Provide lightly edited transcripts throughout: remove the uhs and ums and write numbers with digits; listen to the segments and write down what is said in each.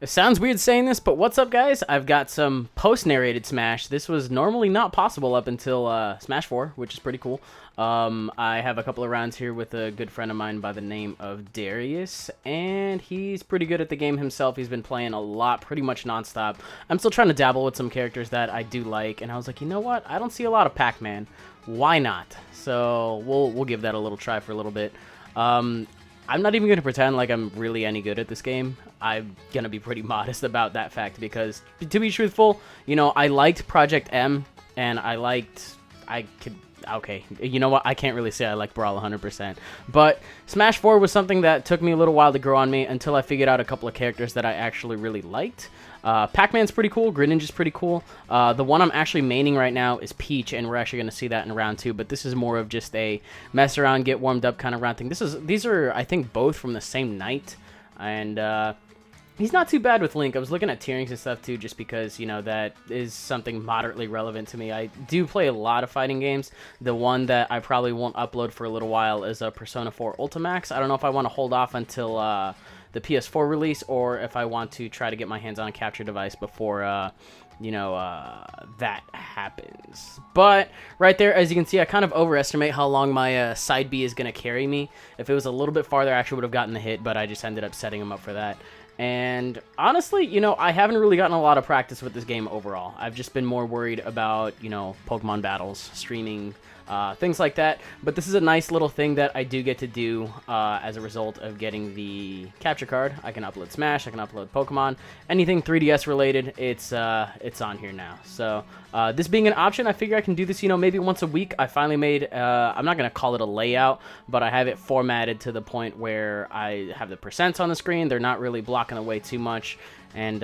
It sounds weird saying this, but what's up, guys? I've got some post-narrated Smash. This was normally not possible up until Smash 4, which is pretty cool. I have a couple of rounds here with a good friend of mine by the name of Darius, and he's pretty good at the game himself. He's been playing a lot, pretty much nonstop. I'm still trying to dabble with some characters that I do like, and I was like, you know what? I don't see a lot of Pac-Man. Why not? So we'll give that a little try for a little bit. I'm not even going to pretend like I'm really any good at this game. I'm going to be pretty modest about that fact because, to be truthful, you know, I liked Project M, and okay, you know what? I can't really say I like Brawl 100%. But Smash 4 was something that took me a little while to grow on me until I figured out a couple of characters that I actually really liked. Pac-Man's pretty cool. Greninja's pretty cool. The one I'm actually maining right now is Peach, and we're actually going to see that in round 2. But this is more of just a mess around, get warmed up kind of round thing. These are, I think, both from the same night. And he's not too bad with Link. I was looking at tierings and stuff too, just because, you know, that is something moderately relevant to me. I do play a lot of fighting games. The one that I probably won't upload for a little while is Persona 4 Ultimax. I don't know if I want to hold off until the PS4 release, or if I want to try to get my hands on a capture device before, you know, that happens. But right there, as you can see, I kind of overestimate how long my side B is going to carry me. If it was a little bit farther, I actually would have gotten the hit, but I just ended up setting him up for that. And honestly, you know, I haven't really gotten a lot of practice with this game overall. I've just been more worried about, you know, Pokemon battles, streaming, things like that. But this is a nice little thing that I do get to do as a result of getting the capture card. I can upload Smash, I can upload Pokemon, anything 3DS related, it's on here now. So this being an option, I figure I can do this, you know, maybe once a week. I finally made, I'm not going to call it a layout, but I have it formatted to the point where I have the percents on the screen. They're not really blocking away too much. And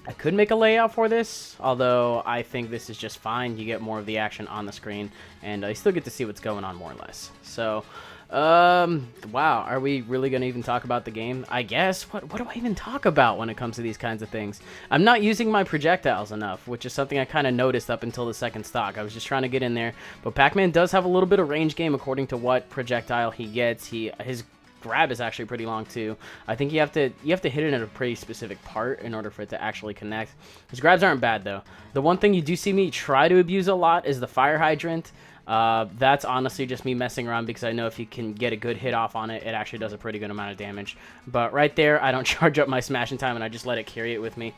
I could make a layout for this, although I think this is just fine. You get more of the action on the screen, and I still get to see what's going on more or less. So, wow, are we really going to even talk about the game? I guess. What do I even talk about when it comes to these kinds of things? I'm not using my projectiles enough, which is something I kind of noticed up until the second stock. I was just trying to get in there, but Pac-Man does have a little bit of range game according to what projectile he gets. His grab is actually pretty long too. I think you have to hit it at a pretty specific part in order for it to actually connect. His grabs aren't bad though. The one thing you do see me try to abuse a lot is the fire hydrant. That's honestly just me messing around because I know if you can get a good hit off on it, it actually does a pretty good amount of damage. But right there, I don't charge up my smashing time and I just let it carry it with me.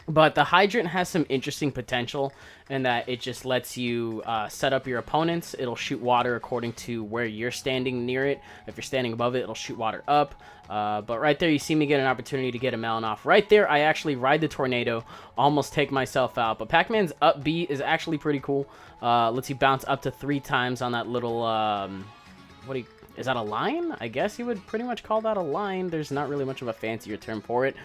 But the hydrant has some interesting potential in that it just lets you set up your opponents. It'll shoot water according to where you're standing near it. If you're standing above it, it'll shoot water up. But right there, you see me get an opportunity to get a melon off. Right there, I actually ride the tornado, almost take myself out. But Pac-Man's up B is actually pretty cool. Lets you bounce up to 3 times on that little, is that a line? I guess you would pretty much call that a line. There's not really much of a fancier term for it.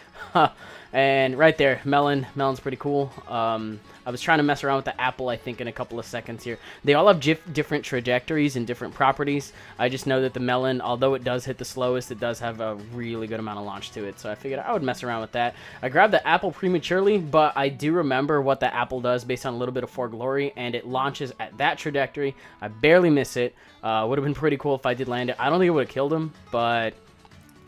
And right there, Melon's pretty cool. I was trying to mess around with the apple, I think, in a couple of seconds here. They all have different trajectories and different properties. I just know that the melon, although it does hit the slowest, it does have a really good amount of launch to it. So I figured I would mess around with that. I grabbed the apple prematurely, but I do remember what the apple does based on a little bit of For Glory, and it launches at that trajectory. I barely miss it. Would have been pretty cool if I did land it. I don't think it would have killed him, but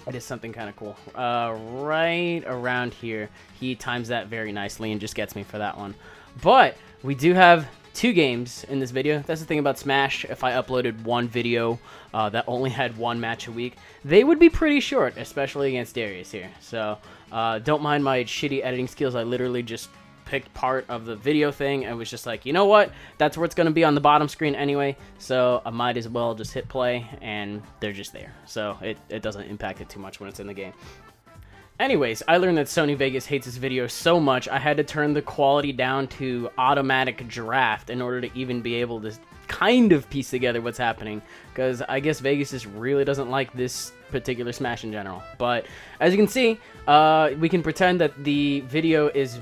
it is something kind of cool. Right around here, he times that very nicely and just gets me for that one. But we do have 2 games in this video. That's the thing about Smash. If I uploaded one video that only had 1 match a week, they would be pretty short, especially against Darius here. So don't mind my shitty editing skills. I literally just picked part of the video thing and was just like, you know what? That's where it's going to be on the bottom screen anyway, so I might as well just hit play, and they're just there. So it doesn't impact it too much when it's in the game. Anyways, I learned that Sony Vegas hates this video so much, I had to turn the quality down to automatic draft in order to even be able to kind of piece together what's happening, because I guess Vegas just really doesn't like this particular Smash in general. But as you can see, we can pretend that the video is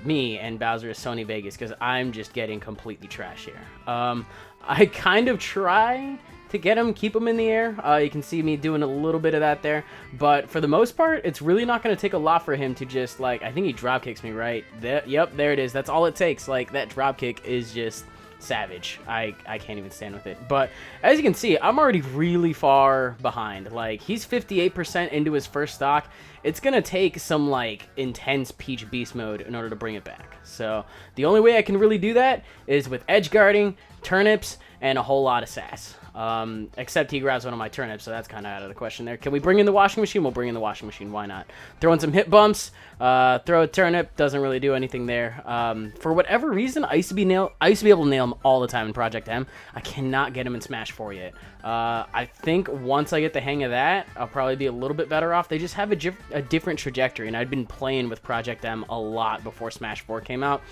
me and Bowser is Sony Vegas, because I'm just getting completely trash here. I kind of try to get him, keep him in the air. You can see me doing a little bit of that there, but for the most part, it's really not going to take a lot for him to just, like, I think he drop kicks me right there. Yep, there it is. That's all it takes. Like, that drop kick is just savage. I can't even stand with it. But as you can see, I'm already really far behind. Like, he's 58% into his first stock. It's gonna take some like intense Peach Beast mode in order to bring it back. So the only way I can really do that is with edge guarding, turnips, and a whole lot of sass. Except he grabs one of my turnips, so that's kind of out of the question there. Can we bring in the washing machine? We'll bring in the washing machine. Why not? Throw in some hit bumps. Throw a turnip. Doesn't really do anything there. For whatever reason, I used to be able to nail him all the time in Project M. I cannot get him in Smash 4 yet. I think once I get the hang of that, I'll probably be a little bit better off. They just have a different trajectory, and I'd been playing with Project M a lot before Smash 4 came out.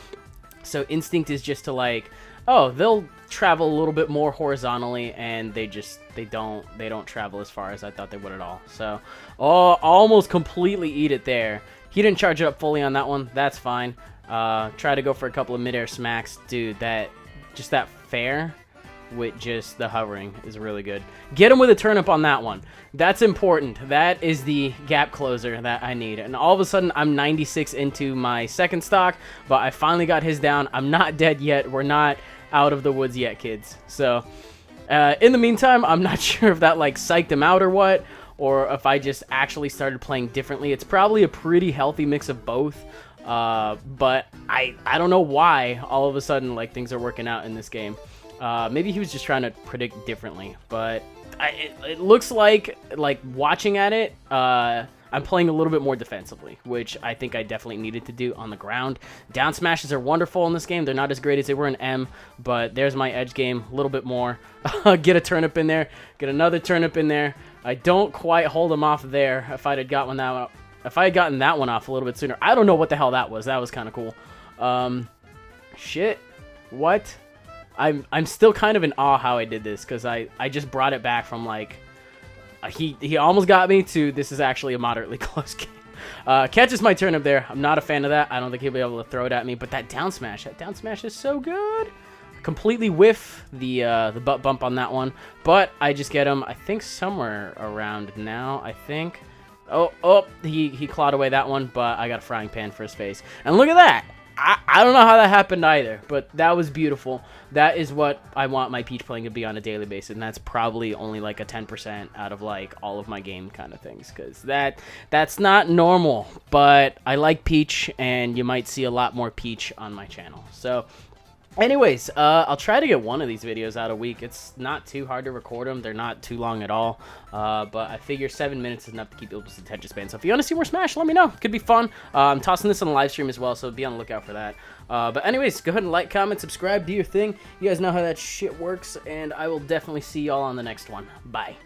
So instinct is just to like, oh, they'll travel a little bit more horizontally, and they don't travel as far as I thought they would at all. So, oh, almost completely eat it there. He didn't charge it up fully on that one. That's fine. Try to go for a couple of midair smacks, dude. That fair with just the hovering is really good. Get him with a turnip on that one. That's important. That is the gap closer that I need. And all of a sudden, I'm 96 into my second stock, but I finally got his down. I'm not dead yet. We're not out of the woods yet, kids. So, in the meantime, I'm not sure if that, like, psyched him out or what, or if I just actually started playing differently. It's probably a pretty healthy mix of both. But I don't know why all of a sudden, like, things are working out in this game. Maybe he was just trying to predict differently, but it looks like watching at it, I'm playing a little bit more defensively, which I think I definitely needed to do on the ground. Down smashes are wonderful in this game. They're not as great as they were in M, but there's my edge game a little bit more. Get a turnip in there, get another turnip in there. I don't quite hold him off there. If I had gotten that one off a little bit sooner, I don't know what the hell that was. That was kind of cool. Shit, what? I'm still kind of in awe how I did this, because I just brought it back from, like, he almost got me to this is actually a moderately close game. Catches my turnip there. I'm not a fan of that. I don't think he'll be able to throw it at me, but that down smash is so good. Completely whiff the butt bump on that one, but I just get him, I think, somewhere around now, I think. Oh, he clawed away that one, but I got a frying pan for his face. And look at that. I don't know how that happened either, but that was beautiful. That is what I want my Peach playing to be on a daily basis, and that's probably only like a 10% out of like all of my game kind of things, because that's not normal. But I like Peach, and you might see a lot more Peach on my channel. So anyways, I'll try to get one of these videos out a week. It's not too hard to record them. They're not too long at all. But I figure 7 minutes is enough to keep people's attention span. So if you want to see more Smash, let me know. Could be fun. I'm tossing this on the live stream as well, so be on the lookout for that. But anyways, go ahead and like, comment, subscribe, do your thing. You guys know how that shit works, and I will definitely see y'all on the next one. Bye.